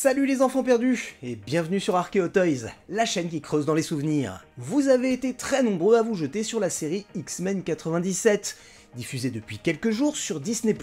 Salut les enfants perdus, et bienvenue sur Archeo Toys, la chaîne qui creuse dans les souvenirs. Vous avez été très nombreux à vous jeter sur la série X-Men 97, diffusée depuis quelques jours sur Disney+.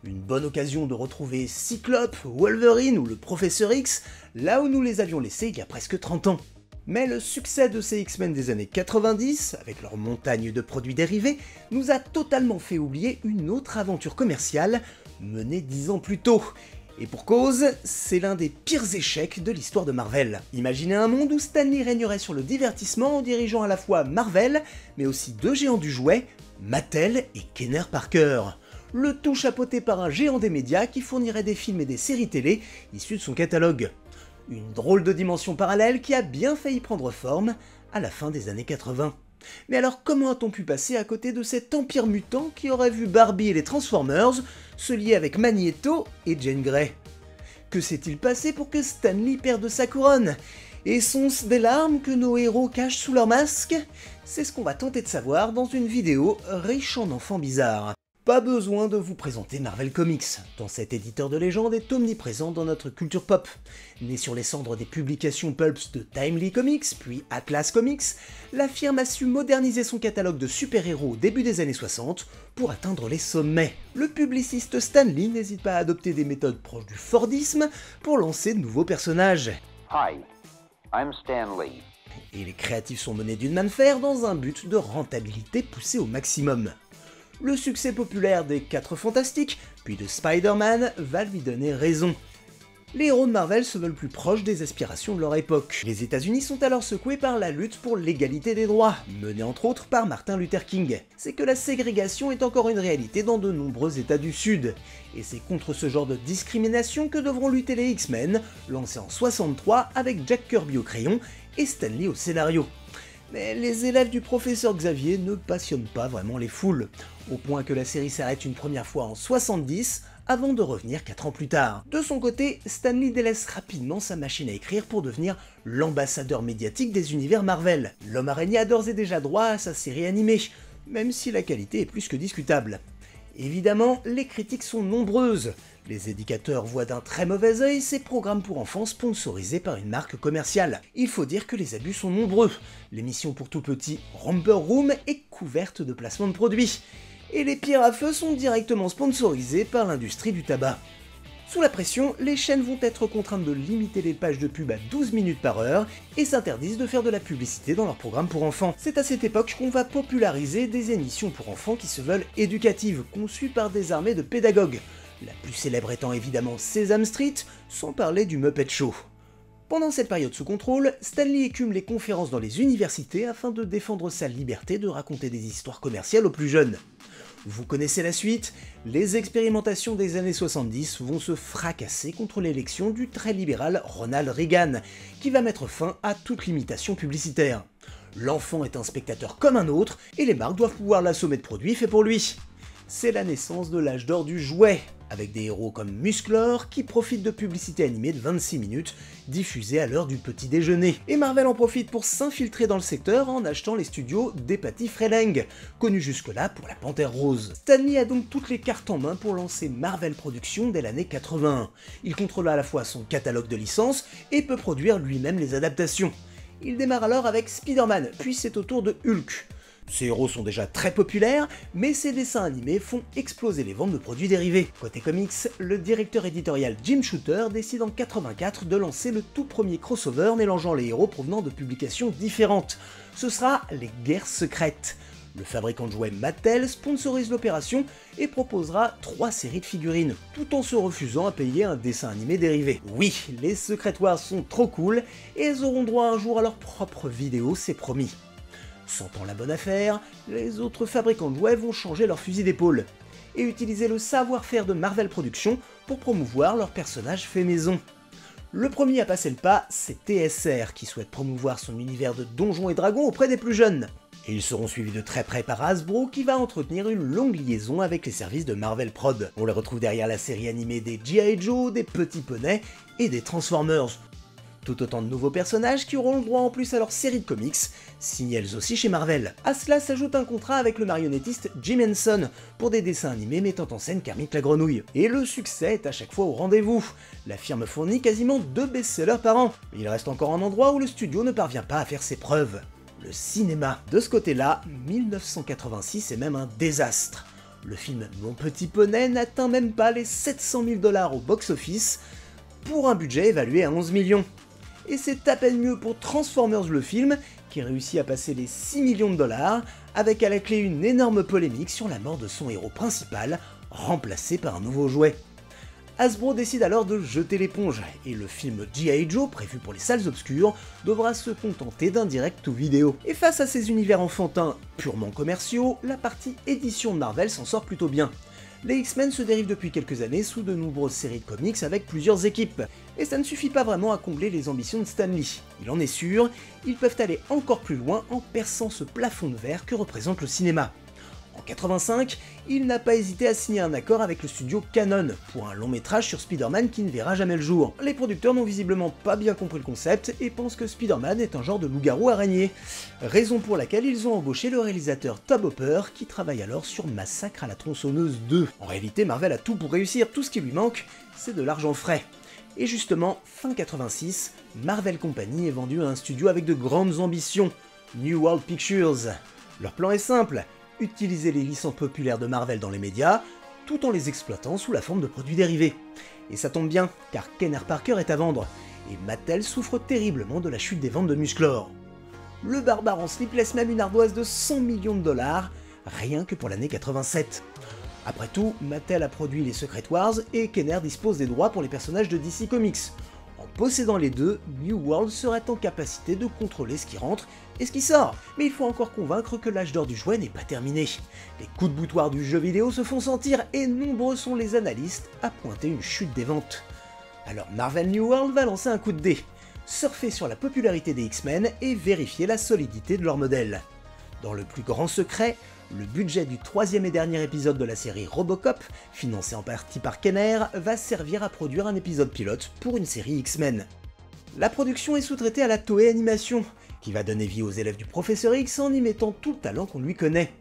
Une bonne occasion de retrouver Cyclope, Wolverine ou le Professeur X, là où nous les avions laissés il y a presque 30 ans. Mais le succès de ces X-Men des années 90, avec leur montagne de produits dérivés, nous a totalement fait oublier une autre aventure commerciale, menée 10 ans plus tôt. Et pour cause, c'est l'un des pires échecs de l'histoire de Marvel. Imaginez un monde où Stan Lee régnerait sur le divertissement en dirigeant à la fois Marvel, mais aussi deux géants du jouet, Mattel et Kenner Parker. Le tout chapeauté par un géant des médias qui fournirait des films et des séries télé issus de son catalogue. Une drôle de dimension parallèle qui a bien failli prendre forme à la fin des années 80. Mais alors comment a-t-on pu passer à côté de cet empire mutant qui aurait vu Barbie et les Transformers se lier avec Magneto et Jean Grey? Que s'est-il passé pour que Stan Lee perde sa couronne? Et sont-ce des larmes que nos héros cachent sous leur masque? C'est ce qu'on va tenter de savoir dans une vidéo riche en enfants bizarres. Pas besoin de vous présenter Marvel Comics, tant cet éditeur de légende est omniprésent dans notre culture pop. Né sur les cendres des publications pulps de Timely Comics, puis Atlas Comics, la firme a su moderniser son catalogue de super-héros au début des années 60 pour atteindre les sommets. Le publiciste Stan Lee n'hésite pas à adopter des méthodes proches du Fordisme pour lancer de nouveaux personnages. Hi, I'm Stan Lee. Et les créatifs sont menés d'une main de fer dans un but de rentabilité poussée au maximum. Le succès populaire des 4 Fantastiques, puis de Spider-Man, va lui donner raison. Les héros de Marvel se veulent plus proches des aspirations de leur époque. Les États-Unis sont alors secoués par la lutte pour l'égalité des droits, menée entre autres par Martin Luther King. C'est que la ségrégation est encore une réalité dans de nombreux États du Sud. Et c'est contre ce genre de discrimination que devront lutter les X-Men, lancés en 63 avec Jack Kirby au crayon et Stan Lee au scénario. Mais les élèves du professeur Xavier ne passionnent pas vraiment les foules, au point que la série s'arrête une première fois en 70, avant de revenir 4 ans plus tard. De son côté, Stan Lee délaisse rapidement sa machine à écrire pour devenir l'ambassadeur médiatique des univers Marvel. L'homme araignée a d'ores et déjà droit à sa série animée, même si la qualité est plus que discutable. Évidemment, les critiques sont nombreuses. Les éducateurs voient d'un très mauvais œil ces programmes pour enfants sponsorisés par une marque commerciale. Il faut dire que les abus sont nombreux. L'émission pour tout petit Romper Room est couverte de placements de produits. Et les pierres à feu sont directement sponsorisées par l'industrie du tabac. Sous la pression, les chaînes vont être contraintes de limiter les pages de pub à 12 minutes par heure et s'interdisent de faire de la publicité dans leurs programmes pour enfants. C'est à cette époque qu'on va populariser des émissions pour enfants qui se veulent éducatives, conçues par des armées de pédagogues. La plus célèbre étant évidemment Sesame Street, sans parler du Muppet Show. Pendant cette période sous contrôle, Stan Lee écume les conférences dans les universités afin de défendre sa liberté de raconter des histoires commerciales aux plus jeunes. Vous connaissez la suite, les expérimentations des années 70 vont se fracasser contre l'élection du très libéral Ronald Reagan, qui va mettre fin à toute limitation publicitaire. L'enfant est un spectateur comme un autre, et les marques doivent pouvoir l'assommer de produits faits pour lui. C'est la naissance de l'âge d'or du jouet, avec des héros comme Musclor qui profitent de publicités animées de 26 minutes, diffusées à l'heure du petit déjeuner. Et Marvel en profite pour s'infiltrer dans le secteur en achetant les studios d'Epathy Freleng, connus jusque-là pour la Panthère Rose. Stan Lee a donc toutes les cartes en main pour lancer Marvel Productions dès l'année 81. Il contrôle à la fois son catalogue de licences et peut produire lui-même les adaptations. Il démarre alors avec Spider-Man, puis c'est au tour de Hulk. Ces héros sont déjà très populaires, mais ces dessins animés font exploser les ventes de produits dérivés. Côté comics, le directeur éditorial Jim Shooter décide en 84 de lancer le tout premier crossover mélangeant les héros provenant de publications différentes. Ce sera les Guerres secrètes. Le fabricant de jouets Mattel sponsorise l'opération et proposera 3 séries de figurines, tout en se refusant à payer un dessin animé dérivé. Oui, les Secret Wars sont trop cool, et elles auront droit un jour à leur propre vidéo, c'est promis. Sentant la bonne affaire, les autres fabricants de jouets vont changer leur fusil d'épaule et utiliser le savoir-faire de Marvel Productions pour promouvoir leurs personnages faits maison. Le premier à passer le pas, c'est TSR qui souhaite promouvoir son univers de Donjons et Dragons auprès des plus jeunes. Et ils seront suivis de très près par Hasbro qui va entretenir une longue liaison avec les services de Marvel Prod. On les retrouve derrière la série animée des G.I. Joe, des Petits Poneys et des Transformers. Tout autant de nouveaux personnages qui auront le droit en plus à leur série de comics, signés elles aussi chez Marvel. À cela s'ajoute un contrat avec le marionnettiste Jim Henson pour des dessins animés mettant en scène Kermit la grenouille. Et le succès est à chaque fois au rendez-vous. La firme fournit quasiment 2 best-sellers par an. Il reste encore un endroit où le studio ne parvient pas à faire ses preuves. Le cinéma. De ce côté-là, 1986 est même un désastre. Le film Mon Petit Poney n'atteint même pas les 700 000 $ au box-office, pour un budget évalué à 11 millions. Et c'est à peine mieux pour Transformers le film, qui réussit à passer les 6 millions de $, avec à la clé une énorme polémique sur la mort de son héros principal, remplacé par un nouveau jouet. Hasbro décide alors de jeter l'éponge, et le film G.I. Joe, prévu pour les salles obscures, devra se contenter d'un direct ou vidéo. Et face à ces univers enfantins purement commerciaux, la partie édition de Marvel s'en sort plutôt bien. Les X-Men se dérivent depuis quelques années sous de nombreuses séries de comics avec plusieurs équipes, et ça ne suffit pas vraiment à combler les ambitions de Stan Lee. Il en est sûr, ils peuvent aller encore plus loin en perçant ce plafond de verre que représente le cinéma. En 85, il n'a pas hésité à signer un accord avec le studio Canon pour un long métrage sur Spider-Man qui ne verra jamais le jour. Les producteurs n'ont visiblement pas bien compris le concept et pensent que Spider-Man est un genre de loup-garou araignée. Raison pour laquelle ils ont embauché le réalisateur Tobe Hooper qui travaille alors sur Massacre à la tronçonneuse 2. En réalité, Marvel a tout pour réussir, tout ce qui lui manque, c'est de l'argent frais. Et justement, fin 86, Marvel Company est vendu à un studio avec de grandes ambitions, New World Pictures. Leur plan est simple, utiliser les licences populaires de Marvel dans les médias, tout en les exploitant sous la forme de produits dérivés. Et ça tombe bien, car Kenner Parker est à vendre, et Mattel souffre terriblement de la chute des ventes de Musclor. Le barbare en slip laisse même une ardoise de 100 millions de $, rien que pour l'année 87. Après tout, Mattel a produit les Secret Wars, et Kenner dispose des droits pour les personnages de DC Comics. En possédant les deux, New World serait en capacité de contrôler ce qui rentre et ce qui sort. Mais il faut encore convaincre que l'âge d'or du jouet n'est pas terminé. Les coups de boutoir du jeu vidéo se font sentir et nombreux sont les analystes à pointer une chute des ventes. Alors Marvel New World va lancer un coup de dé, surfer sur la popularité des X-Men et vérifier la solidité de leur modèle. Dans le plus grand secret, le budget du 3e et dernier épisode de la série Robocop, financé en partie par Kenner, va servir à produire un épisode pilote pour une série X-Men. La production est sous-traitée à la Toei Animation, qui va donner vie aux élèves du Professeur X en y mettant tout le talent qu'on lui connaît.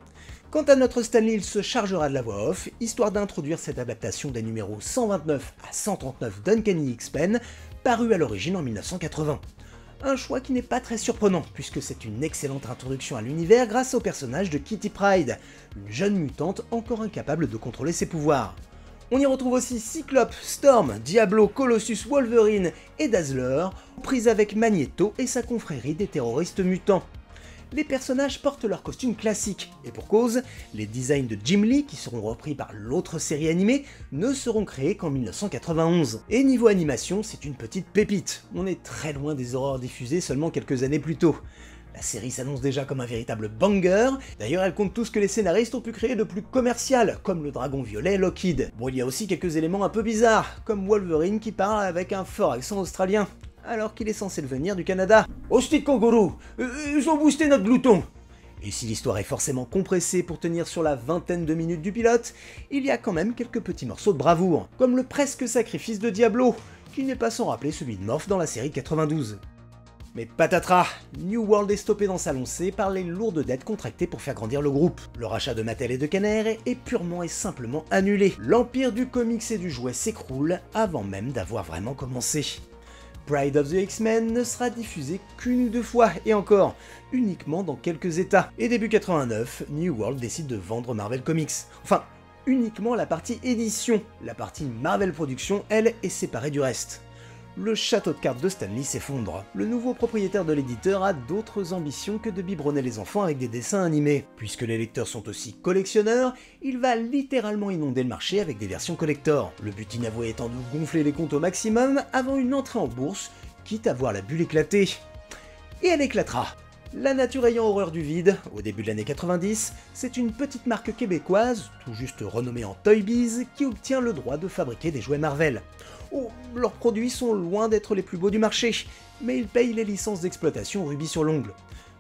Quant à notre Stan Lee, il se chargera de la voix off, histoire d'introduire cette adaptation des numéros 129 à 139 d'Uncanny X-Men, paru à l'origine en 1980. Un choix qui n'est pas très surprenant, puisque c'est une excellente introduction à l'univers grâce au personnage de Kitty Pryde, une jeune mutante encore incapable de contrôler ses pouvoirs. On y retrouve aussi Cyclope, Storm, Diablo, Colossus, Wolverine et Dazzler, prises avec Magneto et sa confrérie des terroristes mutants. Les personnages portent leurs costumes classiques, et pour cause, les designs de Jim Lee, qui seront repris par l'autre série animée, ne seront créés qu'en 1991. Et niveau animation, c'est une petite pépite, on est très loin des horreurs diffusées seulement quelques années plus tôt. La série s'annonce déjà comme un véritable banger, d'ailleurs elle compte tout ce que les scénaristes ont pu créer de plus commercial, comme le dragon violet Lockheed. Bon, il y a aussi quelques éléments un peu bizarres, comme Wolverine qui parle avec un fort accent australien, alors qu'il est censé venir du Canada. Hostie kangourou, ils ont boosté notre glouton. Et si l'histoire est forcément compressée pour tenir sur la vingtaine de minutes du pilote, il y a quand même quelques petits morceaux de bravoure, comme le presque sacrifice de Diablo, qui n'est pas sans rappeler celui de Morph dans la série 92. Mais patatras, New World est stoppé dans sa lancée par les lourdes dettes contractées pour faire grandir le groupe. Le rachat de Mattel et de Kenner est purement et simplement annulé. L'empire du comics et du jouet s'écroule avant même d'avoir vraiment commencé. Pride of the X-Men ne sera diffusé qu'une ou deux fois, et encore, uniquement dans quelques états. Et début 89, New World décide de vendre Marvel Comics. Enfin, uniquement la partie édition. La partie Marvel Productions, elle, est séparée du reste. Le château de cartes de Stan Lee s'effondre. Le nouveau propriétaire de l'éditeur a d'autres ambitions que de biberonner les enfants avec des dessins animés. Puisque les lecteurs sont aussi collectionneurs, il va littéralement inonder le marché avec des versions collector. Le but inavoué étant de gonfler les comptes au maximum avant une entrée en bourse, quitte à voir la bulle éclater. Et elle éclatera. La nature ayant horreur du vide, au début de l'année 90, c'est une petite marque québécoise, tout juste renommée en Toy Biz, qui obtient le droit de fabriquer des jouets Marvel. Oh, leurs produits sont loin d'être les plus beaux du marché, mais ils payent les licences d'exploitation au rubis sur l'ongle.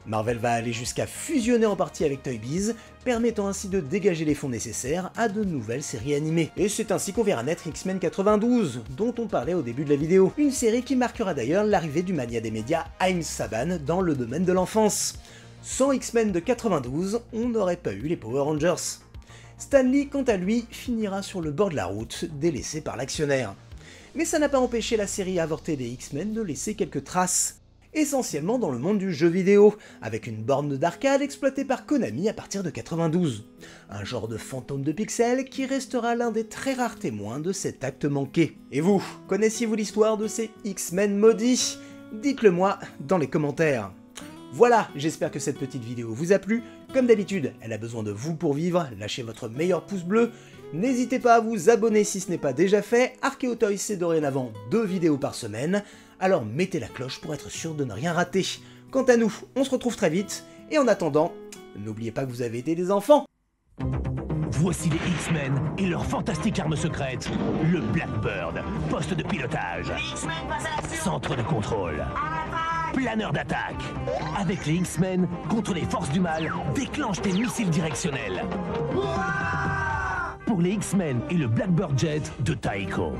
Marvel va aller jusqu'à fusionner en partie avec Toy Biz, permettant ainsi de dégager les fonds nécessaires à de nouvelles séries animées. Et c'est ainsi qu'on verra naître X-Men 92, dont on parlait au début de la vidéo. Une série qui marquera d'ailleurs l'arrivée du mania des médias Haïm Saban dans le domaine de l'enfance. Sans X-Men de 92, on n'aurait pas eu les Power Rangers. Stan Lee, quant à lui, finira sur le bord de la route, délaissé par l'actionnaire. Mais ça n'a pas empêché la série avortée des X-Men de laisser quelques traces, essentiellement dans le monde du jeu vidéo, avec une borne d'arcade exploitée par Konami à partir de 92. Un genre de fantôme de pixels qui restera l'un des très rares témoins de cet acte manqué. Et vous, connaissiez-vous l'histoire de ces X-Men maudits? Dites-le moi dans les commentaires. Voilà, j'espère que cette petite vidéo vous a plu. Comme d'habitude, elle a besoin de vous pour vivre, lâchez votre meilleur pouce bleu. N'hésitez pas à vous abonner si ce n'est pas déjà fait, Archeo Toys c'est dorénavant 2 vidéos par semaine, alors mettez la cloche pour être sûr de ne rien rater. Quant à nous, on se retrouve très vite, et en attendant, n'oubliez pas que vous avez été des enfants. Voici les X-Men et leur fantastique arme secrète, le Blackbird, poste de pilotage, centre de contrôle, planeur d'attaque. Avec les X-Men, contre les forces du mal, déclenche tes missiles directionnels. Pour les X-Men et le Blackbird Jet de Taiko.